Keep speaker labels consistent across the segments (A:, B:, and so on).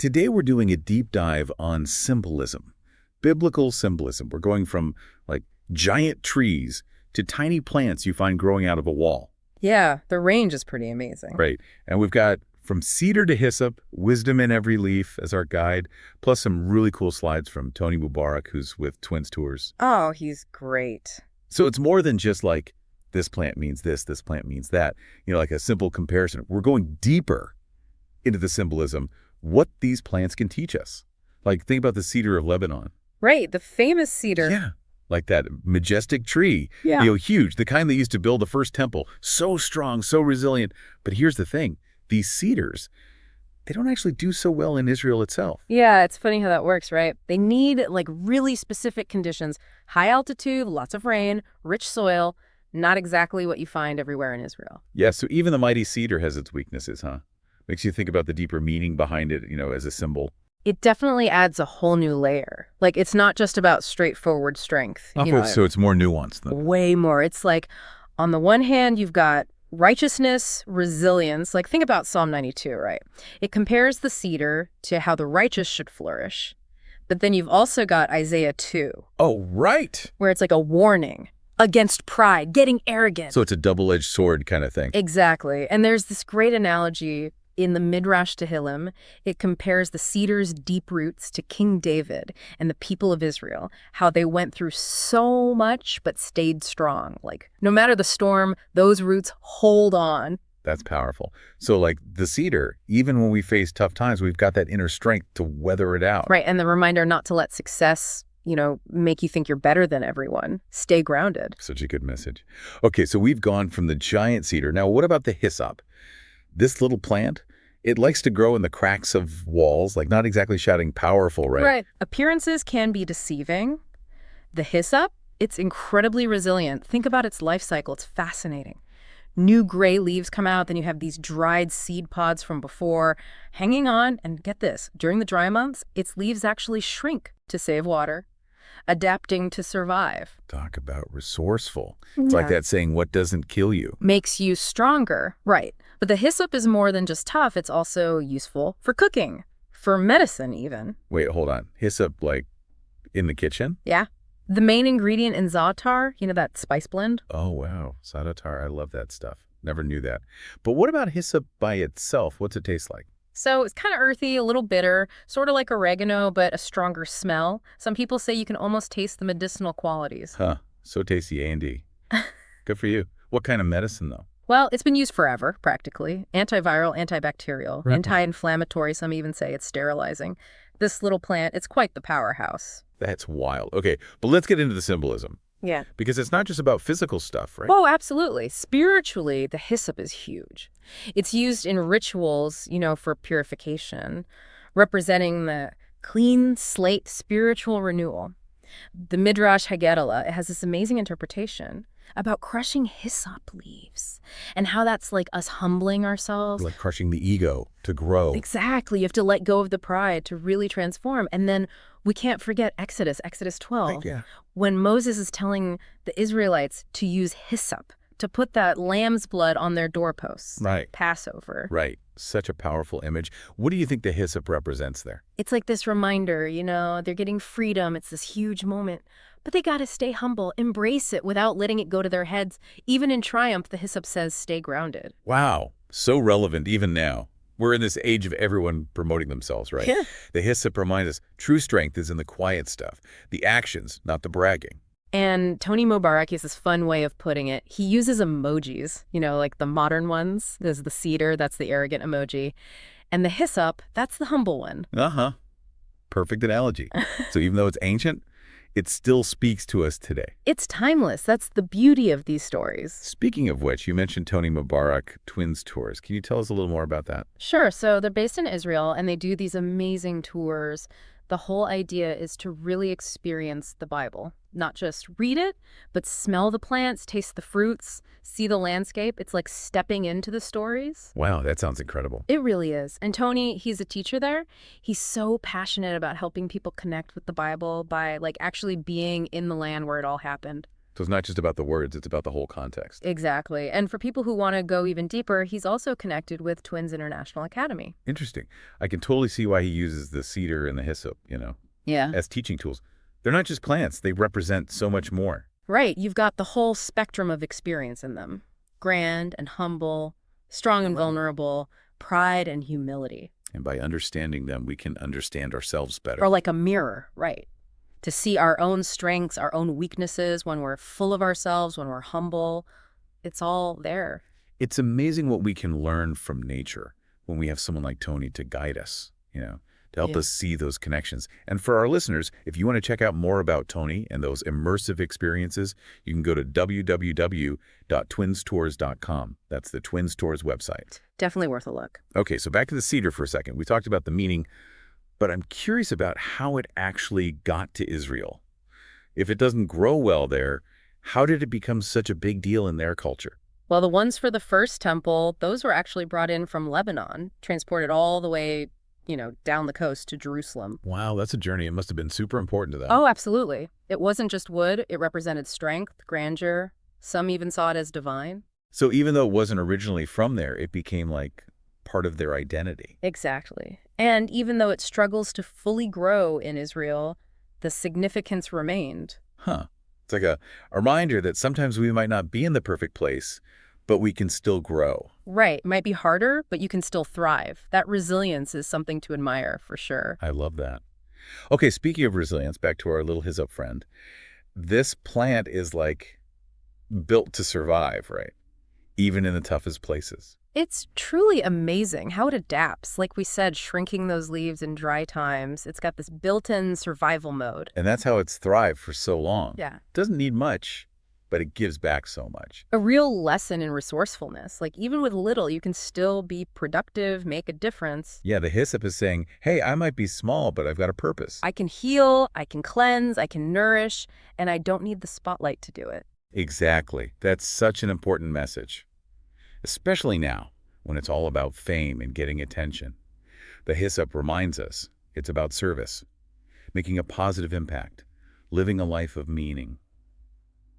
A: Today we're doing a deep dive on symbolism, biblical symbolism. We're going from like giant trees to tiny plants you find growing out of a wall.
B: Yeah, the range is pretty amazing.
A: Right. And we've got from cedar to hyssop, wisdom in every leaf as our guide, plus some really cool slides from Tony Mubarak, who's with Twins Tours.
B: Oh, he's great.
A: So it's more than just like this plant means this plant means that, like a simple comparison. We're going deeper into the symbolism, what these plants can teach us. Like think about the cedar of Lebanon.
B: Right, the famous cedar.
A: Yeah. Like that majestic tree,
B: Yeah.
A: Huge, the kind that used to build the first temple, so strong, so resilient. But here's the thing, these cedars, they don't actually do so well in Israel itself.
B: Yeah, it's funny how that works, right? They need like really specific conditions, high altitude, lots of rain, rich soil, not exactly what you find everywhere in Israel.
A: Yeah, so even the mighty cedar has its weaknesses, huh? Makes you think about the deeper meaning behind it, as a symbol.
B: It definitely adds a whole new layer. Like, it's not just about straightforward strength.
A: So it's more nuanced.
B: Way more. It's like, on the one hand, you've got righteousness, resilience. Like, think about Psalm 92, right? It compares the cedar to how the righteous should flourish. But then you've also got Isaiah 2.
A: Oh, right.
B: Where it's like a warning against pride, getting arrogant.
A: So it's a double-edged sword kind of thing.
B: Exactly. And there's this great analogy in the Midrash Tehillim. It compares the cedar's deep roots to King David and the people of Israel, how they went through so much but stayed strong. Like, no matter the storm, those roots hold on.
A: That's powerful. So like the cedar, even when we face tough times, we've got that inner strength to weather it out.
B: Right, and the reminder not to let success, make you think you're better than everyone. Stay grounded.
A: Such a good message. Okay, so we've gone from the giant cedar. Now, what about the hyssop? This little plant, it likes to grow in the cracks of walls, like not exactly shouting powerful, right?
B: Right. Appearances can be deceiving. The hyssop, it's incredibly resilient. Think about its life cycle. It's fascinating. New gray leaves come out, then you have these dried seed pods from before hanging on, and get this, during the dry months, its leaves actually shrink to save water, adapting to survive.
A: Talk about resourceful. It's like that saying, what doesn't kill you?
B: Makes you stronger, right. But the hyssop is more than just tough. It's also useful for cooking, for medicine even.
A: Wait, hold on. Hyssop, like, in the kitchen?
B: Yeah. The main ingredient in za'atar, that spice blend?
A: Oh, wow. Za'atar, I love that stuff. Never knew that. But what about hyssop by itself? What's it taste like?
B: So it's kind of earthy, a little bitter, sort of like oregano, but a stronger smell. Some people say you can almost taste the medicinal qualities.
A: Huh. So tasty, A&D. Good for you. What kind of medicine, though?
B: Well, it's been used forever, practically. Antiviral, antibacterial, anti-inflammatory, some even say it's sterilizing. This little plant, it's quite the powerhouse.
A: That's wild. Okay, but let's get into the symbolism.
B: Yeah.
A: Because it's not just about physical stuff, right?
B: Oh, absolutely. Spiritually, the hyssop is huge. It's used in rituals, for purification, representing the clean slate spiritual renewal. The Midrash Haggadah, it has this amazing interpretation about crushing hyssop leaves and how that's like us humbling ourselves.
A: Like crushing the ego to grow.
B: Exactly. You have to let go of the pride to really transform. And then we can't forget Exodus 12,
A: Right, yeah.
B: when Moses is telling the Israelites to use hyssop to put that lamb's blood on their doorposts.
A: Right.
B: Passover.
A: Right. Such a powerful image. What do you think the hyssop represents there?
B: It's like this reminder, they're getting freedom. It's this huge moment. But they got to stay humble, embrace it without letting it go to their heads. Even in triumph, the hyssop says, stay grounded.
A: Wow. So relevant even now. We're in this age of everyone promoting themselves, right?
B: Yeah.
A: The hyssop reminds us true strength is in the quiet stuff, the actions, not the bragging.
B: And Tony Mubarak has this fun way of putting it. He uses emojis, like the modern ones. There's the cedar, that's the arrogant emoji. And the hyssop, that's the humble one.
A: Uh-huh. Perfect analogy. So even though it's ancient, it still speaks to us today.
B: It's timeless. That's the beauty of these stories.
A: Speaking of which, you mentioned Tony Mubarak Twins Tours. Can you tell us a little more about that?
B: Sure. So they're based in Israel, and they do these amazing tours. The whole idea is to really experience the Bible. Not just read it, but smell the plants, taste the fruits, see the landscape. It's like stepping into the stories.
A: Wow, that sounds incredible.
B: It really is. And Tony, he's a teacher there. He's so passionate about helping people connect with the Bible by actually being in the land where it all happened.
A: So it's not just about the words, it's about the whole context.
B: Exactly. And for people who want to go even deeper, he's also connected with Twins International Academy.
A: Interesting. I can totally see why he uses the cedar and the hyssop,
B: Yeah.
A: as teaching tools. They're not just plants, they represent so much more.
B: Right. You've got the whole spectrum of experience in them. Grand and humble, strong and vulnerable, pride and humility.
A: And by understanding them, we can understand ourselves better.
B: Or like a mirror, right? To see our own strengths, our own weaknesses, when we're full of ourselves, when we're humble. It's all there.
A: It's amazing what we can learn from nature when we have someone like Tony to guide us, to help us see those connections. And for our listeners, if you want to check out more about Tony and those immersive experiences, you can go to www.twinstours.com. That's the Twins Tours website.
B: Definitely worth a look.
A: Okay, so back to the cedar for a second. We talked about the meaning, but I'm curious about how it actually got to Israel. If it doesn't grow well there, how did it become such a big deal in their culture?
B: Well, the ones for the first temple, those were actually brought in from Lebanon, transported all the way, down the coast to Jerusalem.
A: Wow, that's a journey. It must have been super important to them.
B: Oh, absolutely. It wasn't just wood. It represented strength, grandeur. Some even saw it as divine.
A: So even though it wasn't originally from there, it became like part of their identity.
B: Exactly. And even though it struggles to fully grow in Israel, the significance remained.
A: Huh. It's like a reminder that sometimes we might not be in the perfect place, but we can still grow.
B: Right. It might be harder, but you can still thrive. That resilience is something to admire, for sure.
A: I love that. Okay, speaking of resilience, back to our little hyssop friend. This plant is like built to survive, right? Even in the toughest places.
B: It's truly amazing how it adapts. Like we said, shrinking those leaves in dry times. It's got this built-in survival mode.
A: And that's how it's thrived for so long.
B: Yeah.
A: Doesn't need much, but it gives back so much.
B: A real lesson in resourcefulness. Like even with little, you can still be productive, make a difference.
A: Yeah, the hyssop is saying, hey, I might be small, but I've got a purpose.
B: I can heal, I can cleanse, I can nourish, and I don't need the spotlight to do it.
A: Exactly. That's such an important message. Especially now, when it's all about fame and getting attention. The hyssop reminds us it's about service, making a positive impact, living a life of meaning,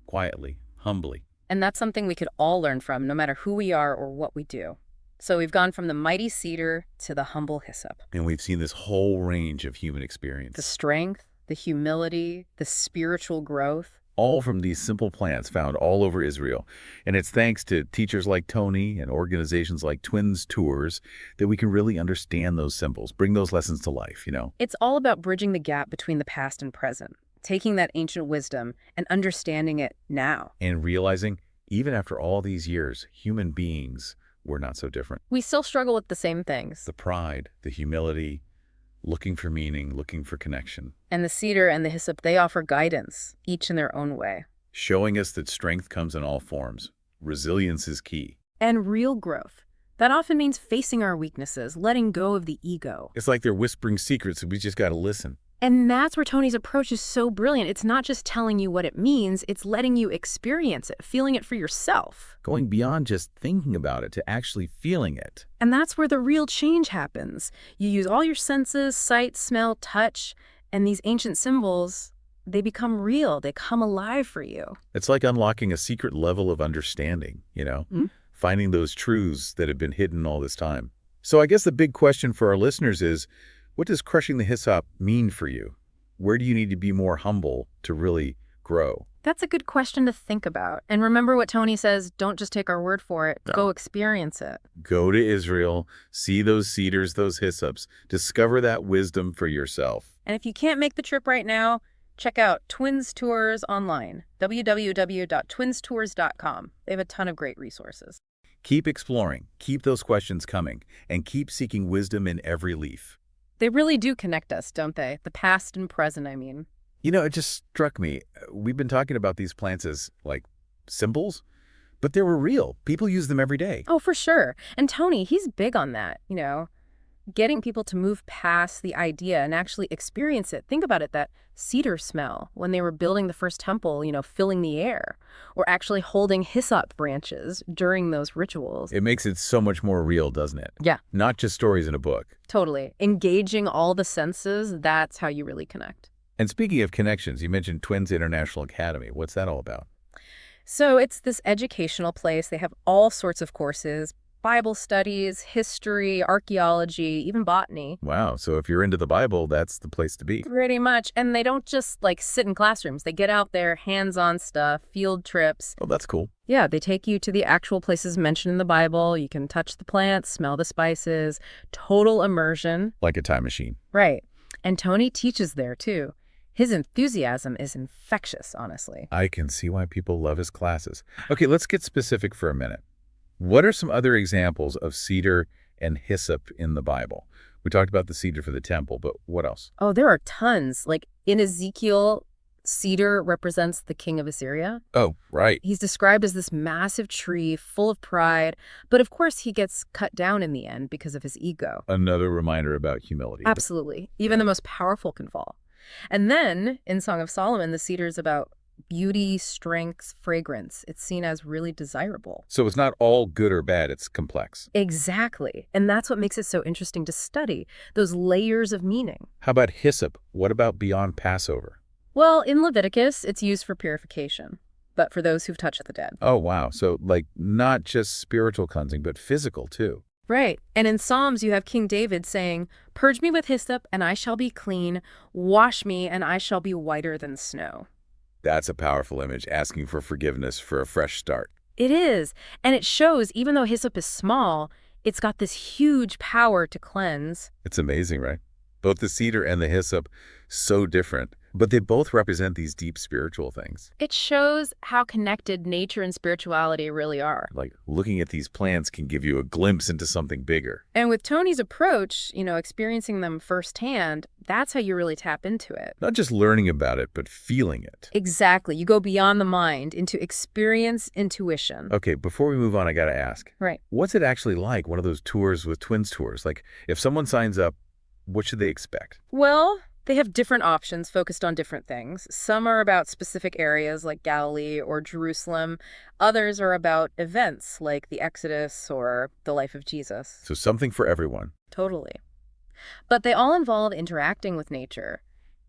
A: quietly, humbly.
B: And that's something we could all learn from, no matter who we are or what we do. So we've gone from the mighty cedar to the humble hyssop.
A: And we've seen this whole range of human experience.
B: The strength, the humility, the spiritual growth.
A: All from these simple plants found all over Israel. And it's thanks to teachers like Tony and organizations like Twins Tours that we can really understand those symbols, bring those lessons to life,
B: It's all about bridging the gap between the past and present, taking that ancient wisdom and understanding it now.
A: And realizing, even after all these years, human beings were not so different.
B: We still struggle with the same things.
A: The pride, the humility, looking for meaning, looking for connection.
B: And the cedar and the hyssop, they offer guidance, each in their own way.
A: Showing us that strength comes in all forms. Resilience is key.
B: And real growth. That often means facing our weaknesses, letting go of the ego.
A: It's like they're whispering secrets and we just got to listen.
B: And that's where Tony's approach is so brilliant. It's not just telling you what it means, it's letting you experience it, feeling it for yourself.
A: Going beyond just thinking about it to actually feeling it.
B: And that's where the real change happens. You use all your senses, sight, smell, touch, and these ancient symbols, they become real. They come alive for you.
A: It's like unlocking a secret level of understanding, finding those truths that have been hidden all this time. So I guess the big question for our listeners is, what does crushing the hyssop mean for you? Where do you need to be more humble to really grow?
B: That's a good question to think about. And remember what Tony says, don't just take our word for it.
A: No.
B: Go experience it.
A: Go to Israel, see those cedars, those hyssops, discover that wisdom for yourself.
B: And if you can't make the trip right now, check out Twins Tours online, www.twinstours.com. They have a ton of great resources.
A: Keep exploring, keep those questions coming, and keep seeking wisdom in every leaf.
B: They really do connect us, don't they? The past and present, I mean.
A: It just struck me. We've been talking about these plants as, like, symbols, but they were real. People use them every day.
B: Oh, for sure. And Tony, he's big on that, getting people to move past the idea and actually experience it. Think about it, that cedar smell when they were building the first temple, filling the air, or actually holding hyssop branches during those rituals.
A: It makes it so much more real, doesn't it?
B: Yeah.
A: Not just stories in a book.
B: Totally. Engaging all the senses, that's how you really connect.
A: And speaking of connections, you mentioned Twins International Academy. What's that all about?
B: So it's this educational place. They have all sorts of courses, Bible studies, history, archaeology, even botany.
A: Wow, so if you're into the Bible, that's the place to be.
B: Pretty much. And they don't just like sit in classrooms. They get out there, hands-on stuff, field trips.
A: Oh, that's cool.
B: Yeah, they take you to the actual places mentioned in the Bible. You can touch the plants, smell the spices, total immersion.
A: Like a time machine.
B: Right. And Tony teaches there too. His enthusiasm is infectious, honestly.
A: I can see why people love his classes. Okay, let's get specific for a minute. What are some other examples of cedar and hyssop in the Bible? We talked about the cedar for the temple, but what else?
B: Oh, there are tons. Like in Ezekiel, cedar represents the king of Assyria.
A: Oh, right.
B: He's described as this massive tree full of pride, but of course he gets cut down in the end because of his ego.
A: Another reminder about humility.
B: Absolutely. Even the most powerful can fall. And then in Song of Solomon, the cedar is about beauty, strength, fragrance. It's seen as really desirable.
A: So it's not all good or bad, it's complex.
B: Exactly. And that's what makes it so interesting to study, those layers of meaning.
A: How about hyssop? What about beyond Passover?
B: Well, in Leviticus, it's used for purification, but for those who've touched the dead.
A: Oh, wow. So like not just spiritual cleansing, but physical too.
B: Right. And in Psalms, you have King David saying, "Purge me with hyssop, and I shall be clean. Wash me, and I shall be whiter than snow."
A: That's a powerful image, asking for forgiveness for a fresh start.
B: It is. And it shows, even though hyssop is small, it's got this huge power to cleanse.
A: It's amazing, right? Both the cedar and the hyssop, so different, but they both represent these deep spiritual things.
B: It shows how connected nature and spirituality really are.
A: Like looking at these plants can give you a glimpse into something bigger.
B: And with Tony's approach, experiencing them firsthand, that's how you really tap into it.
A: Not just learning about it, but feeling it.
B: Exactly. You go beyond the mind into experience, intuition.
A: Okay, before we move on, I gotta ask.
B: Right.
A: What's it actually like, one of those tours with twins tours? Like, if someone signs up, what should they expect?
B: Well, they have different options focused on different things. Some are about specific areas like Galilee or Jerusalem. Others are about events like the Exodus or the life of Jesus.
A: So something for everyone.
B: Totally. But they all involve interacting with nature.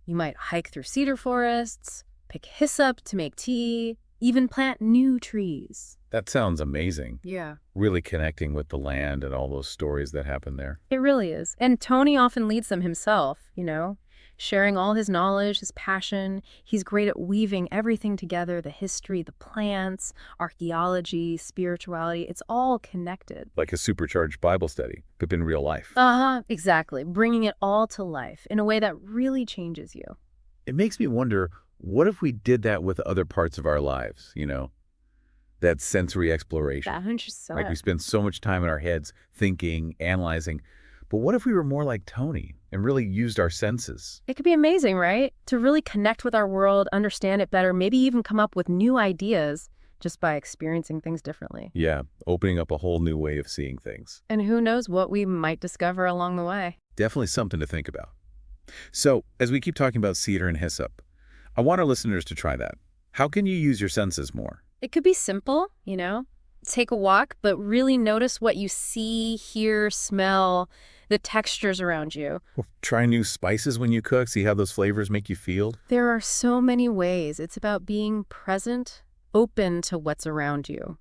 B: You might hike through cedar forests, pick hyssop to make tea, even plant new trees.
A: That sounds amazing.
B: Yeah.
A: Really connecting with the land and all those stories that happen there.
B: It really is. And Tony often leads them himself, sharing all his knowledge, his passion. He's great at weaving everything together, the history, the plants, archaeology, spirituality. It's all connected.
A: Like a supercharged Bible study, but in real life.
B: Exactly. Bringing it all to life in a way that really changes you.
A: It makes me wonder, what if we did that with other parts of our lives, that sensory exploration?
B: 100%.
A: Like we spend so much time in our heads thinking, analyzing. But what if we were more like Tony and really used our senses?
B: It could be amazing, right? To really connect with our world, understand it better, maybe even come up with new ideas just by experiencing things differently.
A: Yeah, opening up a whole new way of seeing things.
B: And who knows what we might discover along the way.
A: Definitely something to think about. So, as we keep talking about cedar and hyssop, I want our listeners to try that. How can you use your senses more?
B: It could be simple, take a walk, but really notice what you see, hear, smell, the textures around you.
A: Or try new spices when you cook, see how those flavors make you feel.
B: There are so many ways. It's about being present, open to what's around you.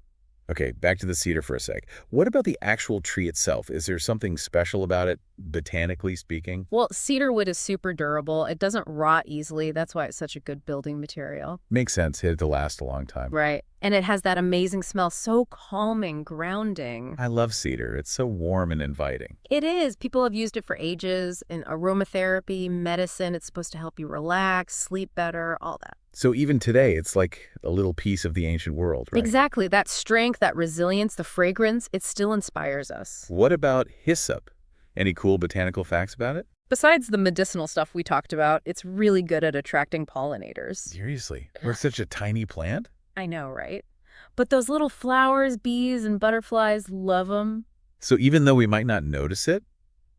A: Okay, back to the cedar for a sec. What about the actual tree itself? Is there something special about it, botanically speaking?
B: Well, cedar wood is super durable. It doesn't rot easily. That's why it's such a good building material.
A: Makes sense. It had to last a long time.
B: Right. And it has that amazing smell, so calming, grounding.
A: I love cedar. It's so warm and inviting.
B: It is. People have used it for ages in aromatherapy, medicine. It's supposed to help you relax, sleep better, all that.
A: So even today, it's like a little piece of the ancient world, right?
B: Exactly. That strength, that resilience, the fragrance, it still inspires us.
A: What about hyssop? Any cool botanical facts about it?
B: Besides the medicinal stuff we talked about, it's really good at attracting pollinators.
A: Seriously? We're such a tiny plant?
B: I know, right? But those little flowers, bees, and butterflies love them.
A: So even though we might not notice it,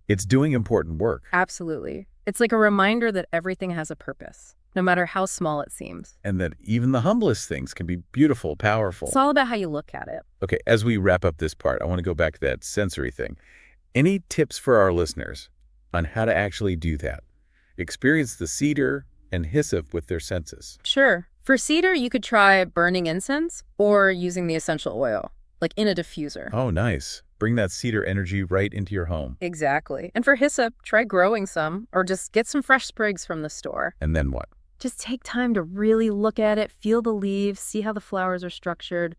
A: it's doing important work.
B: Absolutely. It's like a reminder that everything has a purpose, no matter how small it seems.
A: And that even the humblest things can be beautiful, powerful.
B: It's all about how you look at it.
A: Okay, as we wrap up this part, I want to go back to that sensory thing. Any tips for our listeners on how to actually do that? Experience the cedar and hyssop with their senses.
B: Sure. For cedar, you could try burning incense or using the essential oil, like in a diffuser.
A: Oh, nice. Bring that cedar energy right into your home.
B: Exactly. And for hyssop, try growing some or just get some fresh sprigs from the store.
A: And then what?
B: Just take time to really look at it, feel the leaves, see how the flowers are structured,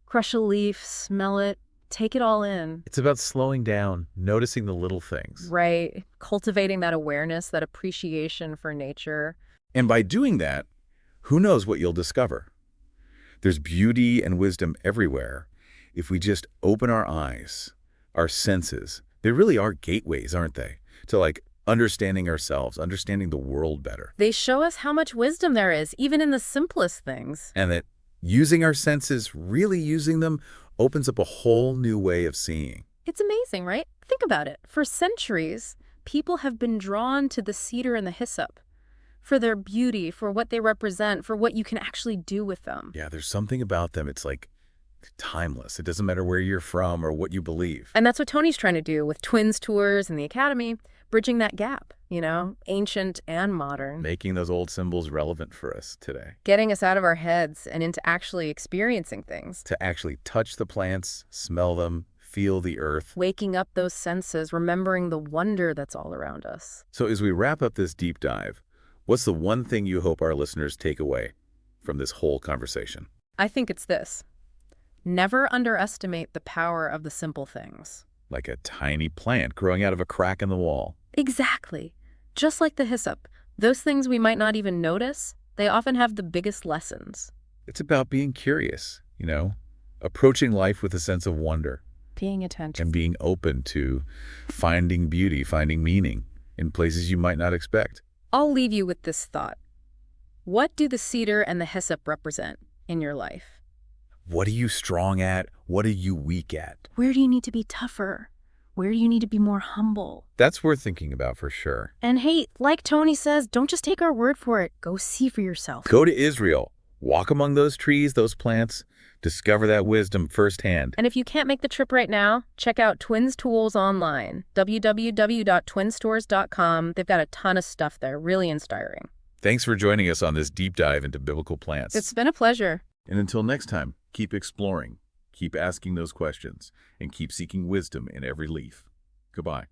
B: crush a leaf, smell it, take it all in.
A: It's about slowing down, noticing the little things.
B: Right. Cultivating that awareness, that appreciation for nature.
A: And by doing that, who knows what you'll discover? There's beauty and wisdom everywhere if we just open our eyes, our senses. They really are gateways, aren't they? To understanding ourselves, understanding the world better.
B: They show us how much wisdom there is, even in the simplest things.
A: And that using our senses, really using them, opens up a whole new way of seeing.
B: It's amazing, right? Think about it. For centuries, people have been drawn to the cedar and the hyssop for their beauty, for what they represent, for what you can actually do with them.
A: Yeah, there's something about them. It's timeless. It doesn't matter where you're from or what you believe.
B: And that's what Tony's trying to do with Twins Tours and the Academy, bridging that gap, ancient and modern.
A: Making those old symbols relevant for us today.
B: Getting us out of our heads and into actually experiencing things.
A: To actually touch the plants, smell them, feel the earth.
B: Waking up those senses, remembering the wonder that's all around us.
A: So as we wrap up this deep dive, what's the one thing you hope our listeners take away from this whole conversation?
B: I think it's this. Never underestimate the power of the simple things.
A: Like a tiny plant growing out of a crack in the wall.
B: Exactly. Just like the hyssop, those things we might not even notice, they often have the biggest lessons.
A: It's about being curious, approaching life with a sense of wonder.
B: Paying attention.
A: And being open to finding beauty, finding meaning in places you might not expect.
B: I'll leave you with this thought. What do the cedar and the hyssop represent in your life?
A: What are you strong at? What are you weak at?
B: Where do you need to be tougher? Where do you need to be more humble?
A: That's worth thinking about for sure.
B: And hey, like Tony says, don't just take our word for it. Go see for yourself.
A: Go to Israel. Walk among those trees, those plants. Discover that wisdom firsthand.
B: And if you can't make the trip right now, check out Twins Tools online. www.twinstores.com. They've got a ton of stuff there. Really inspiring.
A: Thanks for joining us on this deep dive into biblical plants.
B: It's been a pleasure.
A: And until next time, keep exploring, keep asking those questions, and keep seeking wisdom in every leaf. Goodbye.